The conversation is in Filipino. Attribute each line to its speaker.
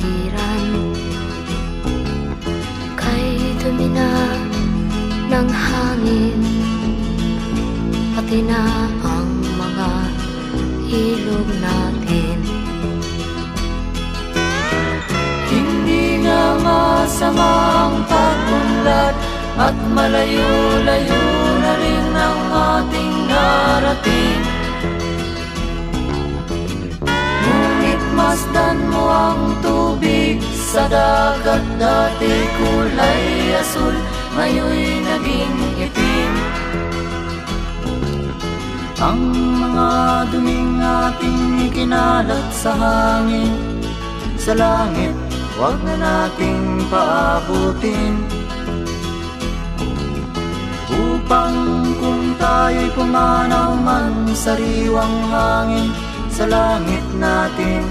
Speaker 1: kapaligiran. Kay dumi na ng hangin, pati na ang mga ilog natin.
Speaker 2: Hindi nga masama ang pag-unlad, at malayo-layo na rin ang ating narating. Ngunit masdan mo ang tubig sa dagat, dati kulay asul, ngayon'y naging itim. Ang mga duming ating ikinalat sa hangin, sa langit huwag na nating paabutin, upang kung tayo'y pumanaw man sa riwang hangin, sa langit natin